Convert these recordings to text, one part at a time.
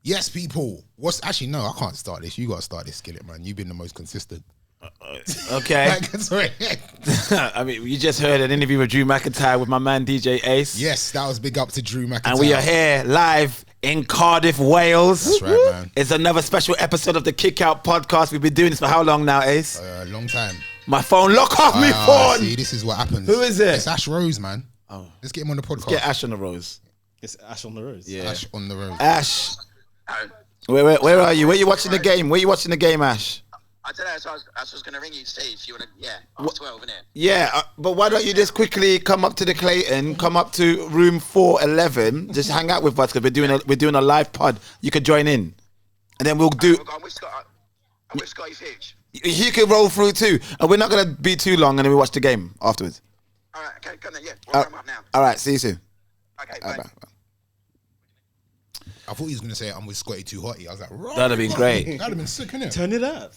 Yes, people. Actually, no, I can't start this. You got to start this, Skillit, man. You've been the most consistent. Okay. Sorry. I mean, you just heard an interview with Drew McIntyre with my man DJ Ace. Yes, that was big up to Drew McIntyre. And we are here live in Cardiff, Wales. That's right, man. It's another special episode of the Kickout podcast. We've been doing this for how long now, Ace? A long time. My phone, lock off me phone. See, this is what happens. Who is it? It's Ash Rose, man. Oh. Let's get him on the podcast. Get Ash on the Rose. It's Ash on the Rose. Yeah. Ash on the Rose. Ash. Where are you? Where are you watching the game? Where are you watching the game, Ash? I don't know, so I was going to ring you to say if you want to, half 12, innit? Yeah, but why don't you just quickly come up to the Clayton, come up to room 411, just hang out with us because we're doing a live pod. You could join in, and then we'll do. I'm with Scotty Fitch. He could roll through too, and we're not gonna be too long, and then we watch the game afterwards. All right, okay, come on, yeah. We'll warm up now. All right, see you soon. Okay, bye. Bye. I thought he was going to say I'm with Scotty Too Hotty. I was like, right. That'd have been great. That'd have been sick, innit? Turn it up.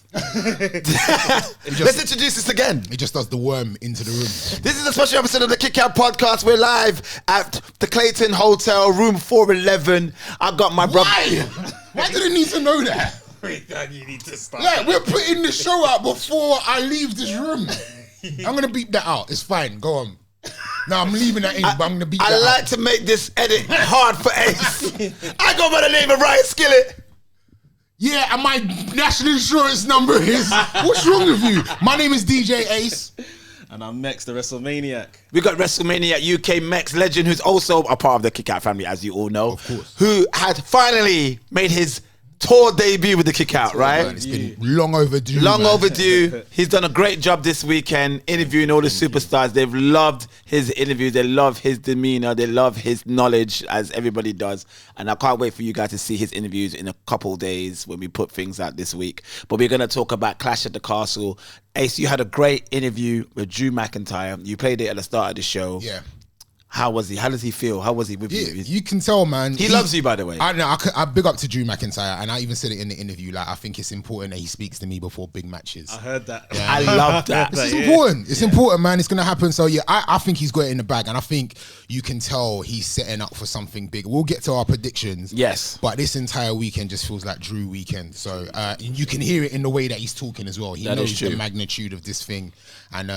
Let's introduce this again. He just does the worm into the room. This is a special episode of the Kickout podcast. We're live at the Clayton Hotel, room 411. I've got my brother. Why do they need to know that? You need to start. Like, we're putting the show out before I leave this room. I'm going to beep that out. It's fine. Go on. No, I'm leaving that in, but I'm going to beep that out. I like to make this edit hard for Ace. I go by the name of Ryan Skillit. Yeah, and my national insurance number is... What's wrong with you? My name is DJ Ace. And I'm Mex, the WrestleManiac. We got WrestleMania UK Mex legend, who's also a part of the Kickout family, as you all know. Of course. Who had finally made his tour debut with the Kickout, right? Man, it's been long overdue. Long man. overdue. He's done a great job this weekend interviewing all the superstars. They've loved his interviews. They love his demeanor. They love his knowledge, as everybody does. And I can't wait for you guys to see his interviews in a couple days when we put things out this week. But we're going to talk about Clash at the Castle. Ace, you had a great interview with Drew McIntyre. You played it at the start of the show. Yeah. How was he? How does he feel? How was he with you? You can tell, man. He loves you, by the way. I know. I big up to Drew McIntyre, and I even said it in the interview. Like, I think it's important that he speaks to me before big matches. I heard that. Yeah. I love that. It's important. It's important, man. It's going to happen. So, yeah, I think he's got it in the bag. And I think you can tell he's setting up for something big. We'll get to our predictions. Yes. But this entire weekend just feels like Drew weekend. So, you can hear it in the way that he's talking as well. He knows the magnitude of this thing. And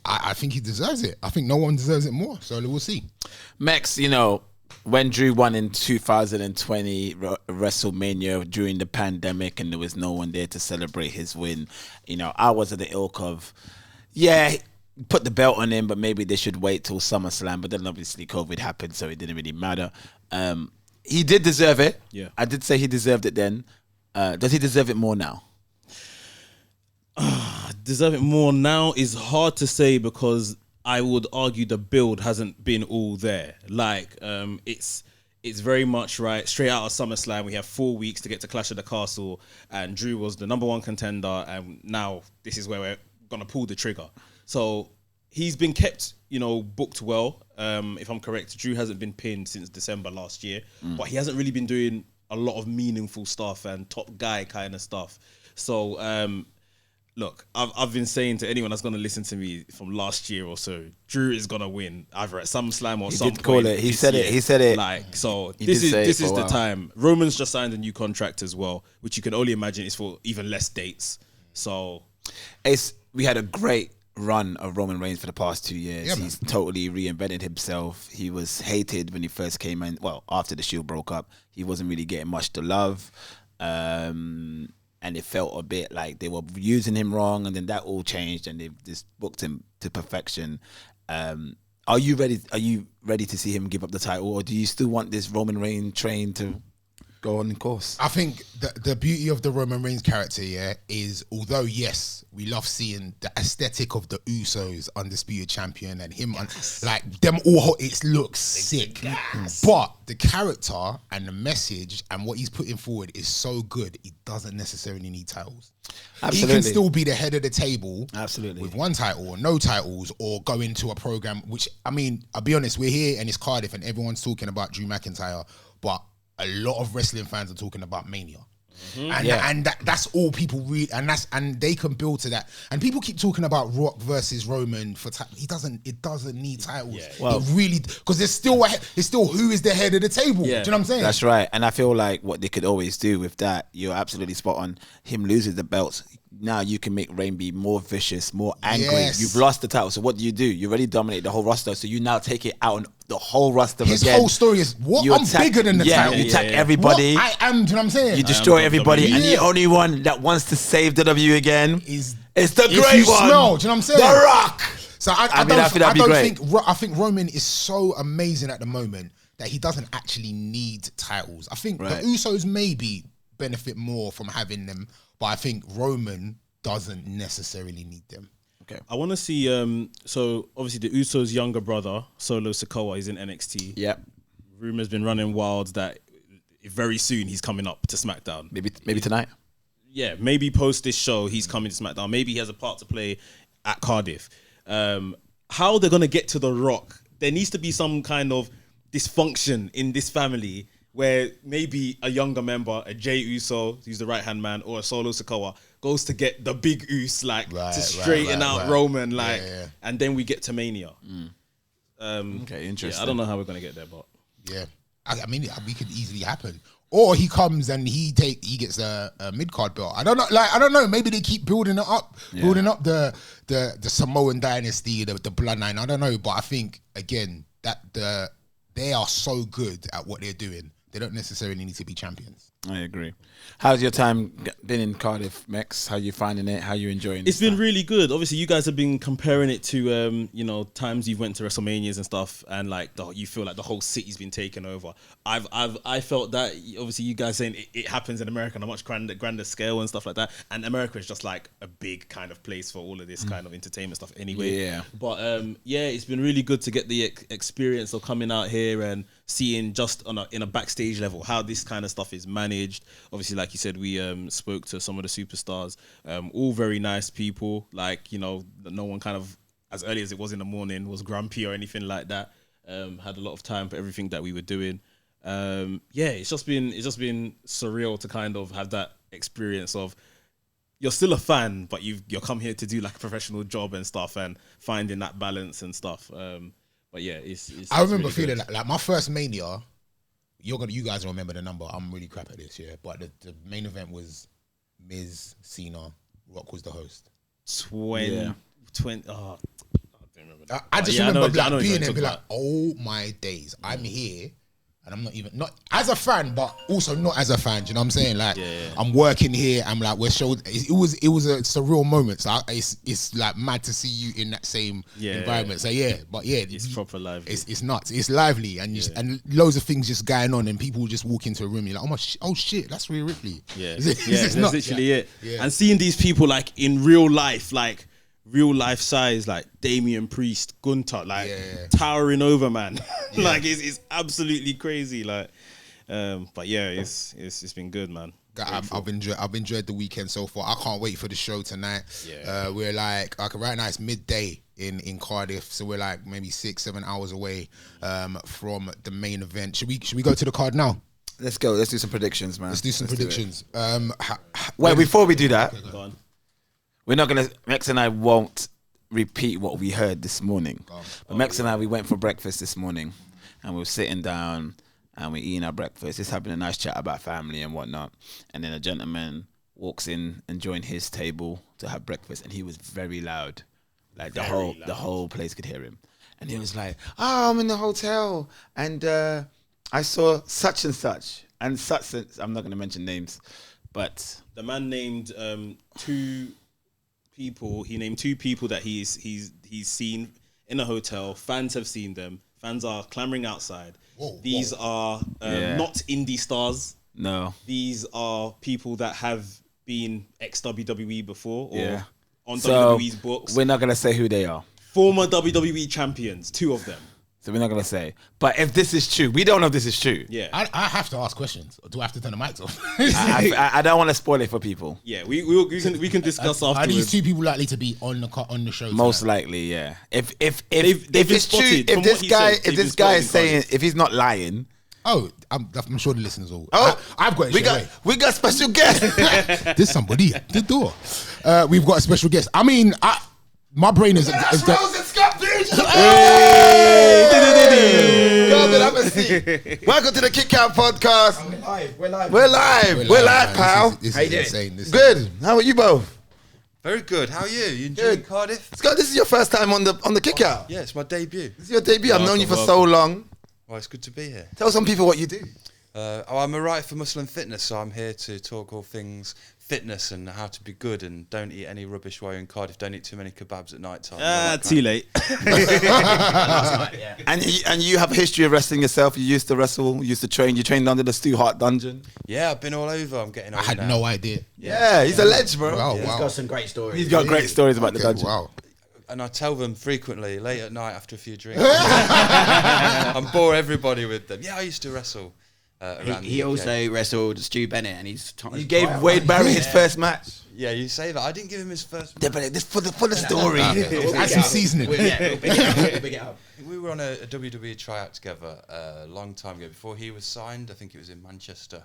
I think he deserves it. I think no one deserves it more. So, we'll see. Mex, you know, when Drew won in 2020 WrestleMania during the pandemic and there was no one there to celebrate his win, you know, I was at the ilk of, put the belt on him, but maybe they should wait till SummerSlam. But then obviously COVID happened, so it didn't really matter. He did deserve it. Yeah. I did say he deserved it then. Does he deserve it more now? Deserve it more now is hard to say because I would argue the build hasn't been all there. Like, it's very much right straight out of SummerSlam. We have 4 weeks to get to Clash of the Castle, and Drew was the number one contender, and now this is where we're gonna pull the trigger. So he's been kept, you know, booked well. If I'm correct, Drew hasn't been pinned since December last year, but he hasn't really been doing a lot of meaningful stuff and top guy kind of stuff. So, look, I've been saying to anyone that's going to listen to me from last year or so, Drew is going to win either at SummerSlam or some did call point it. He this said year. it. He said it. Like, so He this did say is it for a the while. time. Roman's just signed a new contract as well, which you can only imagine is for even less dates. So, Ace, we had a great run of Roman Reigns for the past 2 years. Yeah, He's totally reinvented himself. He was hated when he first came in. Well, after the Shield broke up, he wasn't really getting much to love. And it felt a bit like they were using him wrong, and then that all changed, and they've just booked him to perfection. Are you ready? Are you ready to see him give up the title, or do you still want this Roman Reigns train to go on course? I think the beauty of the Roman Reigns character, is although, yes, we love seeing the aesthetic of the Usos, undisputed champion, and him, like them all, it looks sick. But the character and the message and what he's putting forward is so good, he doesn't necessarily need titles. Absolutely. He can still be the head of the table. Absolutely. With one title or no titles, or go into a program, which, I mean, I'll be honest, we're here and it's Cardiff and everyone's talking about Drew McIntyre, but a lot of wrestling fans are talking about Mania. And that's all people really, and they can build to that. And people keep talking about Rock versus Roman for it doesn't need titles. Yeah. Well, it really, because it's still who is the head of the table. Yeah. Do you know what I'm saying? That's right. And I feel like what they could always do with that, you're absolutely spot on. Him losing the belts, now you can make Reign be more vicious, more angry. Yes. You've lost the title, so what do? You already dominated the whole roster, so you now take it out on the whole roster His again. His whole story is, I'm bigger than the title. You attack everybody. What I am, do you know what I'm saying? You destroy everybody, and the only one that wants to save the W again is the great one. Smell, do you know what I'm saying? The Rock. So I think Roman is so amazing at the moment that he doesn't actually need titles. I think the Usos maybe benefit more from having them, but I think Roman doesn't necessarily need them. Okay. I want to see, so obviously the Usos' younger brother, Solo Sikoa, is in NXT. Yep. Rumours been running wild that very soon he's coming up to SmackDown. Maybe tonight? Yeah, maybe post this show he's coming to SmackDown. Maybe he has a part to play at Cardiff. How they're going to get to The Rock, there needs to be some kind of dysfunction in this family where maybe a younger member, a Jey Uso, who's the right-hand man, or a Solo Sikoa, goes to get the big Us, to straighten out Roman, and then we get to Mania. Okay, interesting. Yeah, I don't know how we're gonna get there, but I mean, it could easily happen. Or he comes and he gets a mid-card belt. I don't know. Maybe they keep building it up, building up the Samoan dynasty, the bloodline. I don't know, but I think again that they are so good at what they're doing. They don't necessarily need to be champions. I agree. How's your time been in Cardiff, Mex? How you finding it? How you enjoying it? It's been really good. Obviously, you guys have been comparing it to, times you've went to WrestleManias and stuff, and like you feel like the whole city's been taken over. I felt that obviously you guys saying it happens in America on a much grander scale and stuff like that, and America is just like a big kind of place for all of this kind of entertainment stuff anyway. Yeah. But it's been really good to get the experience of coming out here and seeing just in a backstage level how this kind of stuff is managed. Obviously, like you said, we spoke to some of the superstars, all very nice people. Like, no one kind of, as early as it was in the morning, was grumpy or anything like that. Had a lot of time for everything that we were doing. It's just been surreal to kind of have that experience of you're still a fan, but you're come here to do like a professional job and stuff, and finding that balance and stuff. But yeah, I remember really feeling like my first Mania. You guys remember the number. I'm really crap at this, but the main event was Miz, Cena, Rock was the host. 20. Oh, I don't remember that. I just remember being there and be like, oh my days, I'm here. And I'm not as a fan, but also not as a fan. Do you know what I'm saying? Like, I'm working here. I'm like, we're showed. It was a surreal moment. So it's like mad to see you in that same environment. So it's proper lively. It's nuts. It's lively, and and loads of things just going on, and people just walk into a room. You're like, oh shit, that's Rhea Ripley. Yeah, that's literally it. Yeah. And seeing these people like in real life, like real life size, like Damian Priest, Gunther, like towering over, man. Like it's absolutely crazy. Like, but it's been good, man. I've enjoyed the weekend so far. I can't wait for the show tonight. We're like right now it's midday in Cardiff, so we're like maybe 6-7 hours away from the main event. Should we go to the card now? Let's go. Let's do some predictions, man. Let's do some predictions. Wait, before we do that, go on. We're not gonna. Mex and I won't repeat what we heard this morning. But Mex and I, we went for breakfast this morning, and we were sitting down and we're eating our breakfast, just having a nice chat about family and whatnot. And then a gentleman walks in and joined his table to have breakfast, and he was very loud, like the whole place could hear him. And he was like, "Oh, I'm in the hotel, and I saw such and such and such." I'm not gonna mention names, but the man named two people. He named two people that he's seen in a hotel. Fans have seen them. Fans are clamoring outside. These are not indie stars. No. These are people that have been ex-WWE before or on WWE's books. We're not going to say who they are. Former WWE champions, two of them. So we're not going to say. But if this is true, we don't know if this is true. Yeah. I have to ask questions. Or do I have to turn the mics off? I don't want to spoil it for people. Yeah, we can discuss afterwards. Are these two people likely to be on the show tonight? Most likely, yeah. If they've it's true, spotted, if this guy is saying, if he's not lying, Oh, I'm sure the listeners all. Oh, I've got it. We got special guest. There's somebody at the door. We've got a special guest. I mean, my brain is. Welcome to the Kickout podcast. We're live, pal. This is insane. Good. How are you both? Very good. How are you? You enjoying Cardiff? Scott, this is your first time on the Kickout. Yeah, it's my debut. This is your debut. I've known you for so long. Well, it's good to be here. Tell some people what you do. I'm a writer for Muscle and Fitness, so I'm here to talk all things fitness and how to be good, and don't eat any rubbish while you're in Cardiff. Don't eat too many kebabs at night time. Too late. And you have a history of wrestling yourself. You used to wrestle. You used to train. You trained under the Stu Hart dungeon. Yeah, I've been all over. I'm getting old I had now. no idea. Yeah, he's a legend, bro. Wow, He's got some great stories. He's got great stories about the dungeon. Wow. And I tell them frequently, late at night after a few drinks. I bore everybody with them. Yeah, I used to wrestle. He also wrestled Stu Bennett, and You gave Wade Barrett his first match. Yeah, you say that. I didn't give him his first. Yeah, but this for the story. Add some seasoning. We'll pick it up. We were on a WWE tryout together a long time ago. Before he was signed, I think it was in Manchester.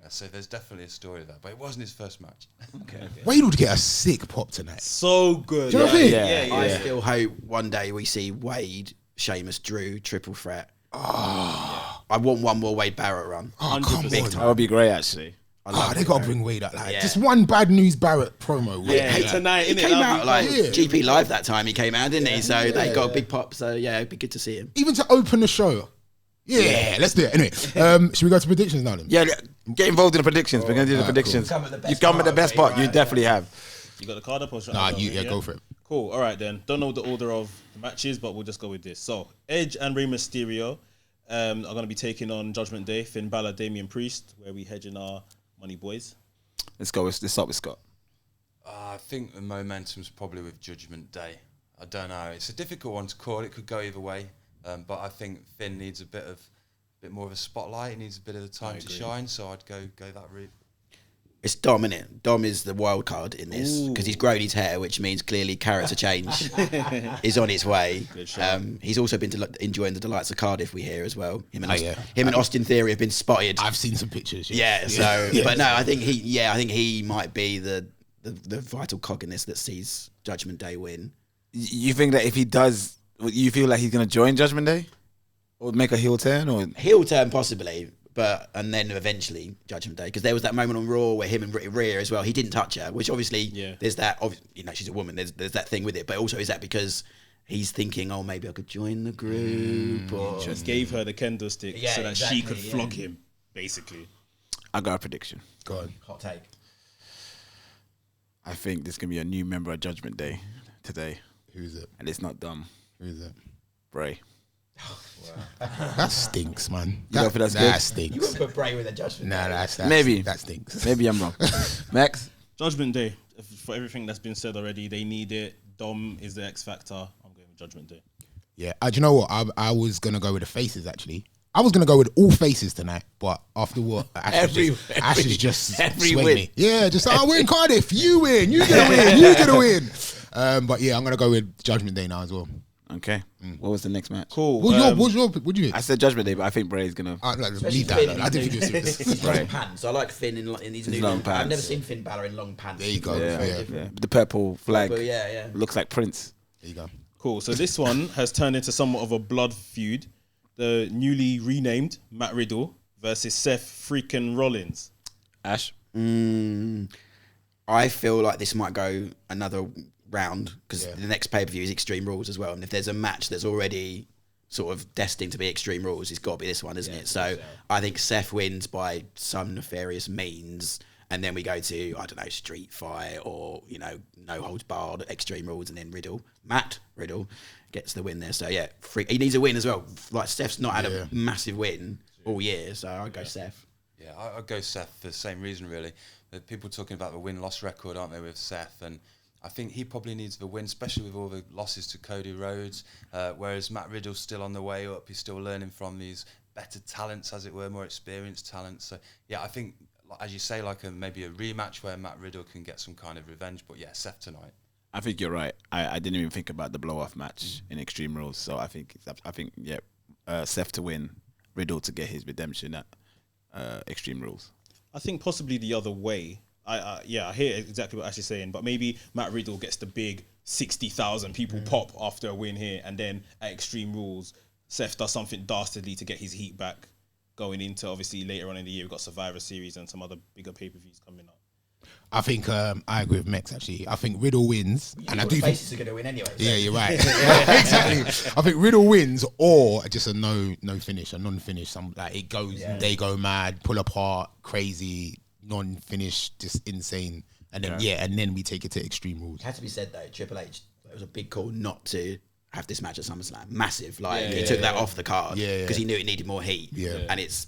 So there's definitely a story there, but it wasn't his first match. Okay. Wade would get a sick pop tonight. So good. Do you know what I mean? I still hope one day we see Wade, Sheamus, Drew, triple threat. I want one more Wade Barrett run. Oh, come on. That would be great, actually. They got to bring Wade out. Like, Yeah. just one bad news Barrett promo. Yeah, tonight, He innit? came out like Yeah. GP Live that time. He came out, didn't he? So they got a big pop. So yeah, it'd be good to see him. Even to open the show. Yeah, let's do it. Anyway, should we go to predictions now then? Yeah, get involved in the predictions. We're going to do the predictions. Cool. Come at the best You come at the part, best right? part. You definitely have. You got the card up or should Nah, I go? go for it. Cool. All right then. Don't know the order of the matches, but we'll just go with this. So Edge and Rey Mysterio are going to be taking on Judgment Day. Finn Balor, Damian Priest, where we hedging our money boys. Let's go. Let's start with Scott. I think the momentum's probably with Judgment Day. I don't know. It's a difficult one to call. It could go either way. But I think Finn needs a bit more of a spotlight. He needs a bit of the time to shine. So I'd go that route. It's Dom, innit? Dom is the wild card in this because he's grown his hair, which means clearly character change is on its way. He's also been enjoying the delights of Cardiff, we hear as well. Him and Austin Theory have been spotted. I've seen some pictures. Yeah, so but no, I think he might be the vital cog in this that sees Judgment Day win. You think that if he does, you feel like he's going to join Judgment Day? Or make a heel turn? Or Heel turn possibly, and then eventually Judgment Day, because there was that moment on Raw where him and Rhea as well, he didn't touch her, which obviously there's that, she's a woman, there's that thing with it, but also is that because he's thinking, oh, maybe I could join the group, or Just gave her the kendo stick so that she could flog him, basically. I got a prediction. Go on. hot take. I think there's going to be a new member of Judgment Day today. Who's it? And it's not dumb. Who's it? Bray. That stinks, man. You go for that That stick? You stinks. wouldn't put Bray with a Judgment Nah, Day. that stinks. Maybe I'm wrong. Max? Judgment Day. For everything that's been said already, they need it. Dom is the X factor. I'm going with Judgment Day. Yeah, do you know what? I was gonna go with the faces actually. I was gonna go with all faces tonight, but after what Ash is just swayed win. me. Yeah, just we're in Cardiff. You win. You gonna win. You gonna win. But yeah, I'm gonna go with Judgment Day now as well. Okay. What was the next match? Cool. What'd you? I said Judgment Day, but I think Bray's going to... Leave that. I didn't think you were serious. He's long pants. I like Finn in his new long long pants. I've pants. never seen Finn Balor in long pants. There you go. Yeah. The purple flag. But yeah. Looks like Prince. There you go. Cool. So this one has turned into somewhat of a blood feud. The newly renamed Matt Riddle versus Seth freaking Rollins. Ash? I feel like this might go another round because the next pay-per-view is Extreme Rules as well, and if there's a match that's already sort of destined to be Extreme Rules, it's got to be this one, isn't it? So I think Seth wins by some nefarious means, and then we go to, I don't know, Street Fight or, no holds barred, Extreme Rules, and then Matt Riddle gets the win there. So yeah, he needs a win as well. Like Steph's not had a massive win all year, so I'd go Seth. Yeah, I'd go Seth for the same reason, really. There are people talking about the win-loss record, aren't they, with Seth? And I think he probably needs the win, especially with all the losses to Cody Rhodes, whereas Matt Riddle's still on the way up. He's still learning from these better talents, as it were, more experienced talents. So, yeah, I think, as you say, maybe a rematch where Matt Riddle can get some kind of revenge. But, yeah, Seth tonight. I think you're right. I didn't even think about the blow-off match in Extreme Rules. So I think Seth to win. Riddle to get his redemption at Extreme Rules. I think possibly the other way. I hear exactly what Ash is saying, but maybe Matt Riddle gets the big 60,000 people pop after a win here, and then at Extreme Rules, Seth does something dastardly to get his heat back going into, obviously, later on in the year, we've got Survivor Series and some other bigger pay-per-views coming up. I think I agree with Mex, actually. I think Riddle wins. And I do think faces are going to win anyway. Yeah, you're right. Exactly. I think Riddle wins, or just a no finish, a non-finish. Some like it goes, they go mad, pull apart, crazy, non-finish, just insane. And then and then we take it to Extreme Rules. It had to be said though, Triple H, it was a big call not to have this match at SummerSlam. Massive, like he took that off the card because he knew it needed more heat. And he's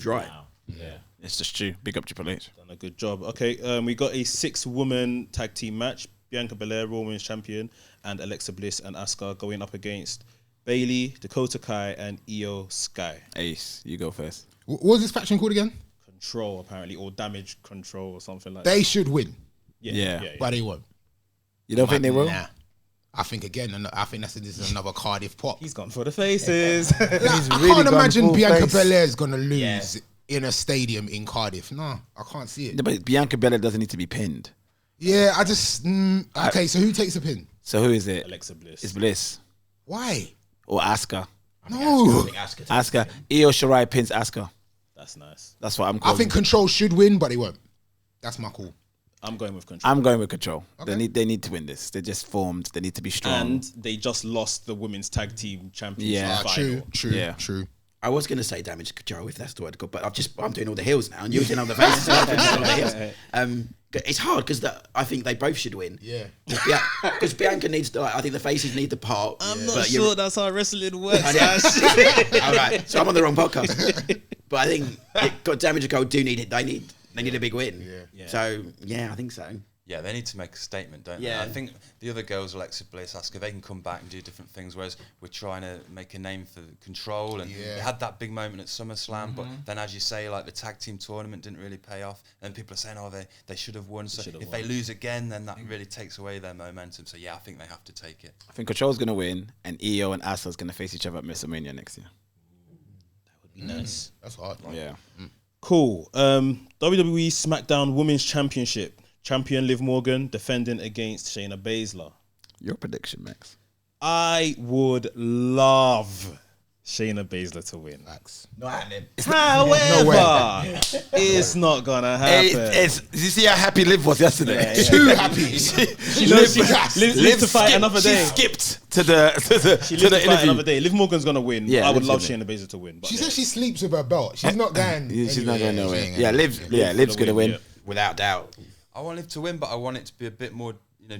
right. Wow. Yeah. It's just true. Big up Triple H. Done a good job. Okay, we got a 6-woman tag team match. Bianca Belair, Raw Women's Champion, and Alexa Bliss and Asuka going up against Bayley, Dakota Kai, and Io Sky. Ace, you go first. What was this faction called again? Control, apparently, or Damage Control or something like They should win, Yeah. but they won't. You don't think they will? Nah. I think this is another Cardiff pop. He's gone for the faces. I can't imagine Bianca Belair's gonna lose in a stadium in Cardiff. No, I can't see it. No, but Bianca Belair doesn't need to be pinned. Yeah, I just okay. So who takes the pin? So who is it? Alexa Bliss. It's Bliss Why? or Asuka. No, Asuka. Io Shirai pins Asuka. That's nice. That's what I'm I calling. think Control should win, but they won't. That's my call. I'm going with Control. I'm going with Control. Okay. They need to win this. They're just formed. They need to be strong. And they just lost the women's tag team championship Yeah. final. True. I was going to say Damage Control if that's the word to go, but I'm doing all the heels now, and you're doing all the faces. So I'm doing all the heels. It's hard because I think they both should win. Yeah. Because Bianca needs to. I think the faces need the part. I'm not sure that's how wrestling works. All right, so I'm on the wrong podcast. But I think got Damage Control do need it. They need a big win. Yeah. So I think so. Yeah, they need to make a statement, don't Yeah. they? I think the other girls, Alexa Bliss, Asuka, they can come back and do different things, whereas we're trying to make a name for Control. And they had that big moment at SummerSlam, but then, as you say, like the tag team tournament didn't really pay off. And people are saying, they should have won. So if they lose again, then that really takes away their momentum. So, I think they have to take it. I think Control's going to win, and Io and Asuka's going to face each other at WrestleMania next year. That would be nice. That's hard. Man. Yeah. Cool. WWE SmackDown Women's Championship. Champion Liv Morgan defending against Shayna Baszler. Your prediction, Max? I would love Shayna Baszler to win. Not happening. However, it's not gonna happen. Did you see how happy Liv was yesterday? Too happy. She knows she lives to fight another day. She skipped to the She lives to fight interview. another day. Liv Morgan's gonna win. Yeah, I would Liv's love gonna Shayna Baszler to win. But She says she sleeps with her belt. She's not going. She's not going nowhere. she ain't Yeah, gonna- Liv's going to win. Yeah. Without doubt. I want Liv to win, but I want it to be a bit more,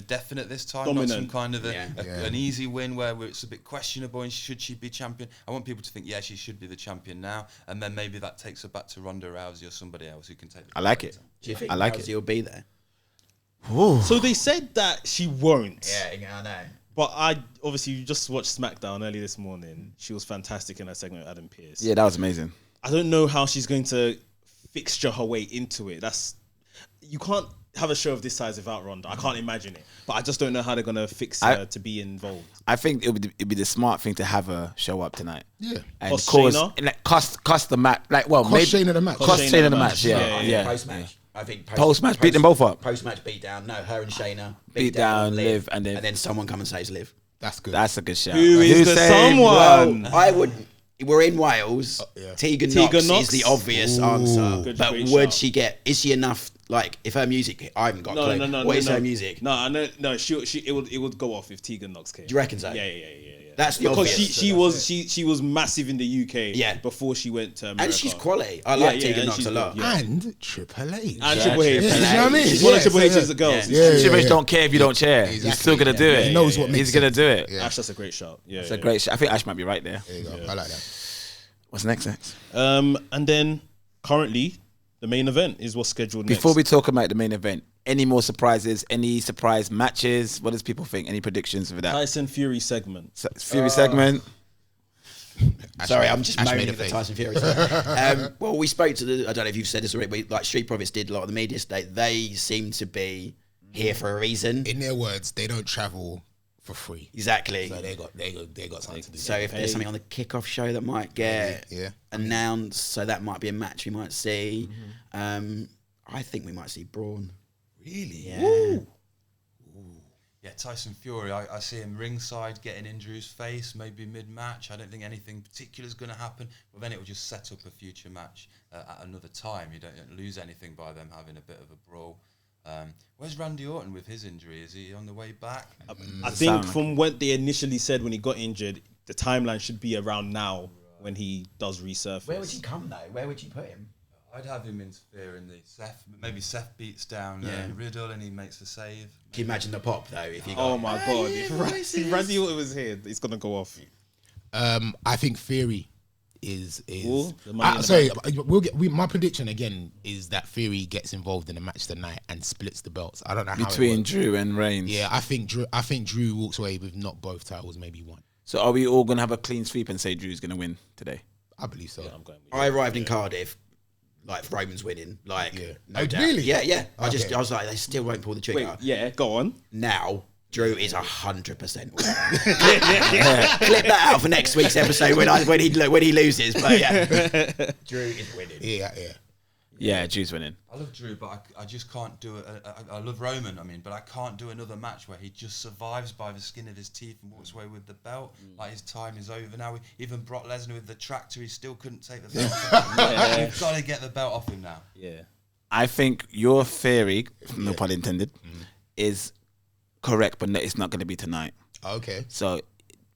definite this time. Dominant. Not some kind of Yeah. an easy win where it's a bit questionable and should she be champion. I want people to think, she should be the champion now, and then maybe that takes her back to Ronda Rousey or somebody else who can take the I like it. Do you think I like Rousey will be there? So they said that she won't. Yeah, I know. But you just watched SmackDown early this morning. She was fantastic in that segment with Adam Pearce. Yeah, that was amazing. I don't know how she's going to fixture her way into it. You can't have a show of this size without Ronda. I can't imagine it. But I just don't know how they're going to fix her to be involved. I think it'd be the smart thing to have her show up tonight. Yeah. And Cost cause Shayna? and cost the match. Shayna the match. Cost Shayna the match. Yeah. Post match. I think Post-match, beat them both up. Post match beat down. No, her and Shayna Beat down Liv, and then someone come and saves Liv. That's good. That's a good shout. Who is the saying, someone? I would. We're in Wales. Tegan Knox is the obvious answer. Good, But great would shout. she get? Is she enough? Like, if her music, I haven't got. a clue. What is her music? No, I know. No, it would go off if Tegan Knox came. Do you reckon so? Yeah. That's the Because obvious. she was massive in the UK. Yeah. Before she went to America. And she's quality. I like Tegan and Knox she's a lot. good, yeah. And Triple H. And Triple H. Yeah, you know what I mean? She's one of Yeah, Triple so, H's yeah. girls. Yeah. Triple H don't care if you don't cheer. Exactly. He's still gonna do it. He knows what makes He's gonna do it. Yeah. Ash, that's a great shout. Yeah, It's a great shot. I think Ash might be right there. There you go. I like that. What's next, Ash? And then currently the main event is what's scheduled next. Before we talk about the main event, any more surprises? Any surprise matches? What does people think? Any predictions for that? Tyson Fury segment. Fury segment. Sorry, I'm just Ash moaning made a at the face. Tyson Fury stuff. Well, we spoke to I don't know if you've said this already, but Street Profits did a lot of the media today. They seem to be here for a reason. In their words, they don't travel for free. Exactly. So they got something to do. So if there's something on the kickoff show that might get Yeah. announced, so that might be a match we might see. I think we might see Braun. Really? Yeah. Yeah, Tyson Fury, I see him ringside getting in Drew's face, maybe mid-match. I don't think anything particular is going to happen. But then it will just set up a future match at another time. You don't lose anything by them having a bit of a brawl. Where's Randy Orton with his injury? Is he on the way back? I think from what they initially said when he got injured, the timeline should be around now when he does resurface. Where would he come though? Where would you put him? I'd have him interfere in the Seth. Maybe Seth beats down Riddle and he makes the save. Can you imagine the pop though? If you Oh my god! If Randy Orton was here, it's gonna go off. I think Theory is. Ooh, the money in the Sorry, my prediction again is that Theory gets involved in the match tonight and splits the belts. I don't know how Between it works. Drew and Reigns. Yeah, I think Drew walks away with not both titles, maybe one. So are we all gonna have a clean sweep and say Drew's gonna win today? I believe so. I'm going with I arrived in Cardiff, like Roman's winning, like no doubt. Really? Yeah. I Okay. was like, they still won't pull the trigger. Wait, yeah, go on. Now Drew is 100%. Clip that out for next week's episode when he loses. But yeah, Drew is winning. Yeah. Yeah, Drew's winning. I love Drew, but I just can't do it. I love Roman, but I can't do another match where he just survives by the skin of his teeth and walks away with the belt. Like his time is over now. Even Brock Lesnar with the tractor, he still couldn't take the belt off him. You've got to get the belt off him now. Yeah. I think your theory, no pun intended, is correct, but it's not going to be tonight. Okay. So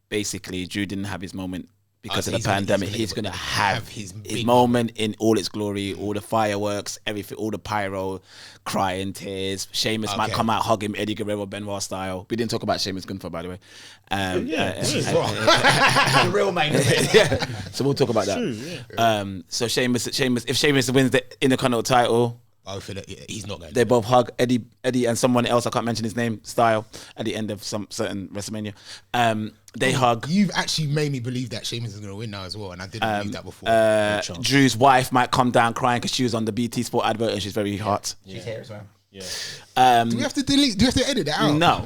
basically, Drew didn't have his moment because so of the pandemic. He's going to have his moment in all its glory, all the fireworks, everything, all the pyro, crying, tears. Sheamus might come out, hug him, Eddie Guerrero, Benoit style. We didn't talk about Sheamus Gunther, by the way. The real main event. So we'll talk about that. So Sheamus, if Sheamus wins the Intercontinental title, I feel like he's not going. they both hug Eddie and someone else, I can't mention his name, style, at the end of some certain WrestleMania. They hug. You've actually made me believe that Sheamus is going to win now as well, and I didn't believe that before. Drew's wife might come down crying because she was on the BT Sport advert and she's very hot. She's here as well. Yeah. Do we have to delete? Do we have to edit that out? No.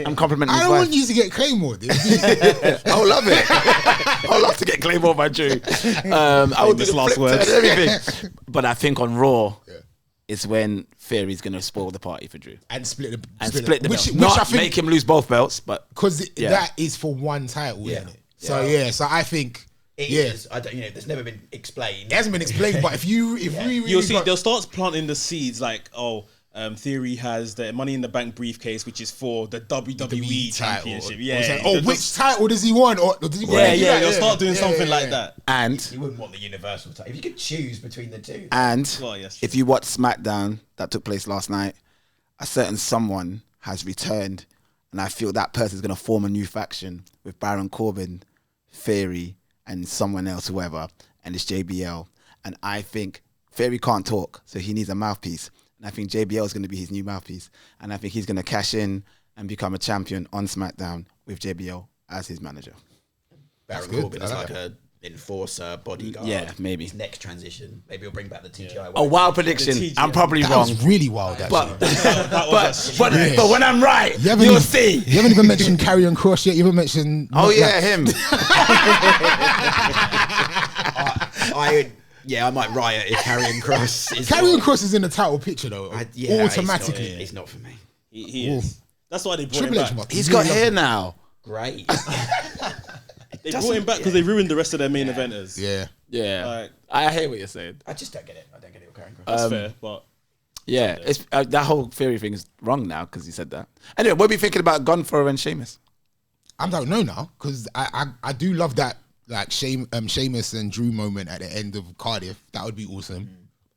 I'm complimenting I his don't wife. want you to get Claymore, dude. I'll love it. I'll love to get Claymore by Drew. I would do Famous the last flip turn words. and everything. But I think on Raw, it's when Theory's going to spoil the party for Drew. And split the Belts. which Not I think make him lose both belts, but because that is for one title, isn't it? So so I think It is. I don't. There's never been explained. it hasn't been explained, but if we really You'll see, got- they'll start planting the seeds like, Theory has the Money in the Bank briefcase, which is for the WWE Championship. Oh, which title does he want? Or does he want They'll start doing something like that. and You wouldn't want the Universal title if you could choose between the two. Well, yes, if you watch SmackDown that took place last night, a certain someone has returned, and I feel that person's going to form a new faction with Baron Corbin, Theory, and someone else, whoever, and it's JBL. And I think Theory can't talk, so he needs a mouthpiece. And I think JBL is going to be his new mouthpiece. And I think he's going to cash in and become a champion on SmackDown with JBL as his manager. Baron good. Corbin I is like like a enforcer, bodyguard. Yeah, maybe. His next transition. Maybe he'll bring back the TGI. A wild prediction. TGI. I'm probably that wrong. was really wild, actually. But when I'm right, You haven't you'll even- see. You haven't even mentioned Karrion Kross yet. You haven't mentioned. Oh, yeah, him. I might riot if Karrion Kross is. Karrion Kross is in the title picture though. Automatically. It's not for me. He is. That's why they brought Triple H him must back. He's really got love hair him. now. Great. They brought him back because they ruined the rest of their main eventers. Yeah. Yeah. Like, I hear what you're saying. I just don't get it. I don't get it with Karrion Kross. that's fair, but Yeah, it's that whole theory thing is wrong now because he said that. Anyway, what are we thinking about Gunther and Sheamus? I don't know now because I do love that like Sheamus and Drew moment at the end of Cardiff. That would be awesome.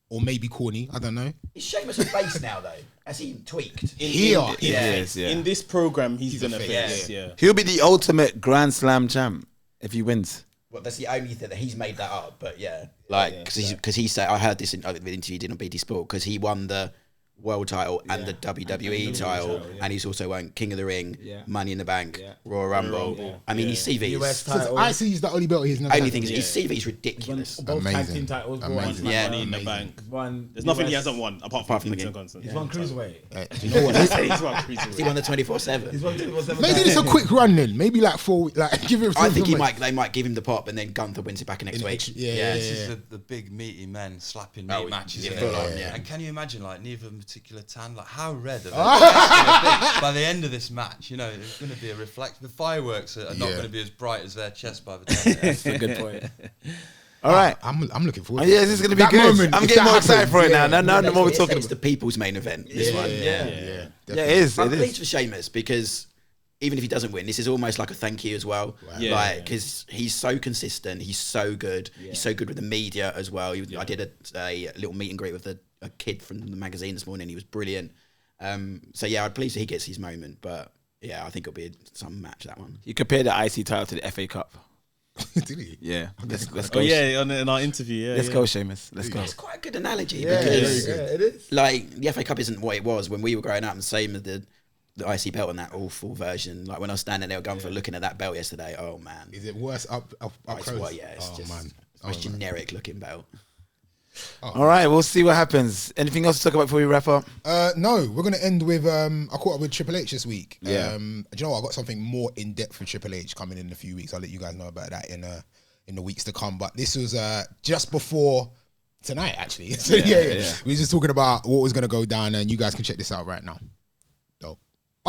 Or maybe corny. I don't know. Is Sheamus a face now though? Has he tweaked? in this program, he's a gonna face, face. Yeah. He'll be the ultimate Grand Slam champ if he wins. Well, that's the only thing that he's made that up. But yeah, like because he said, I heard this in the interview he did on BT Sport because he won the world title and the WWE title, and he's also won King of the Ring, Money in the Bank, Royal Rumble. I mean, his CV US is... title. I see he's the only belt he's never Only had. thing is, his CV is ridiculous. Both tag Amazing. team titles. Amazing. Won. Yeah. Money in the bank. One. There's nothing he US. hasn't won apart from from the Kingston game. Constant. He's won cruiserweight. Do you know what? He's won He cruiserweight. won the 24/7. He's won 24/7. Maybe it's a quick run then. Maybe like 4, like give him. I think they might give him the pop, and then Gunther wins it back next week. This is the big meaty men slapping meat matches. yeah, isn't it? full on, Like, yeah. And can you imagine, like, neither of them particular tan? Like, how red are they gonna be by the end of this match? You know, it's going to be a reflect. The fireworks are not going to be as bright as their chest by the time. That's a good point. All right. I'm looking forward. Yeah, this is going to be That good. moment, I'm if getting that more excited happens, for it yeah. now. The more we're talking It's about. the people's main event. This one. Yeah, it is. I'm It pleased is. for Sheamus because even if he doesn't win, this is almost like a thank you as well. Yeah. Like, because he's so consistent, he's so good. He's so good with the media as well. I did a little meet and greet with a kid from the magazine this morning. He was brilliant. So yeah, I'm pleased that he gets his moment. But yeah, I think it'll be some match, that one. You compare the IC title to the FA Cup. Did he? Yeah. Let's go. Oh yeah, in our interview. Let's go, Sheamus. Let's go. It's quite a good analogy Yeah, because it is. like the FA Cup isn't what it was when we were growing up, and same as the IC belt on that awful version. Like when I was standing there going for looking at that belt yesterday, oh man, Is it worse up it's close? what, yeah, it's just man. it's the most generic looking belt. All right, we'll see what happens. Anything else to talk about before we wrap up? No, we're gonna end with I caught up with Triple H this week. Yeah. Do you know what? I got something more in depth with Triple H coming in a few weeks. I'll let you guys know about that in the weeks to come. But this was just before tonight, actually. So yeah. We were just talking about what was gonna go down, and you guys can check this out right now. Dope.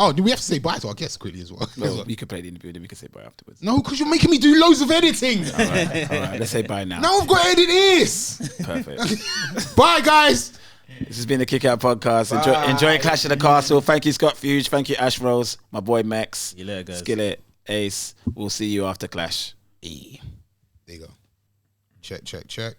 Oh, do we have to say bye to our guests quickly as well? Well, you can play the interview, then we can say bye afterwards. No, because you're making me do loads of editing. All right, let's say bye now. Now I've got to edit this. Perfect. Bye, guys. This has been the Kickout podcast. Enjoy Clash of the Castle. Thank you, Scott Fuge. Thank you, Ash Rose. My boy Mex. See you later, guys. Skillit, Ace. We'll see you after Clash. There you go. Check.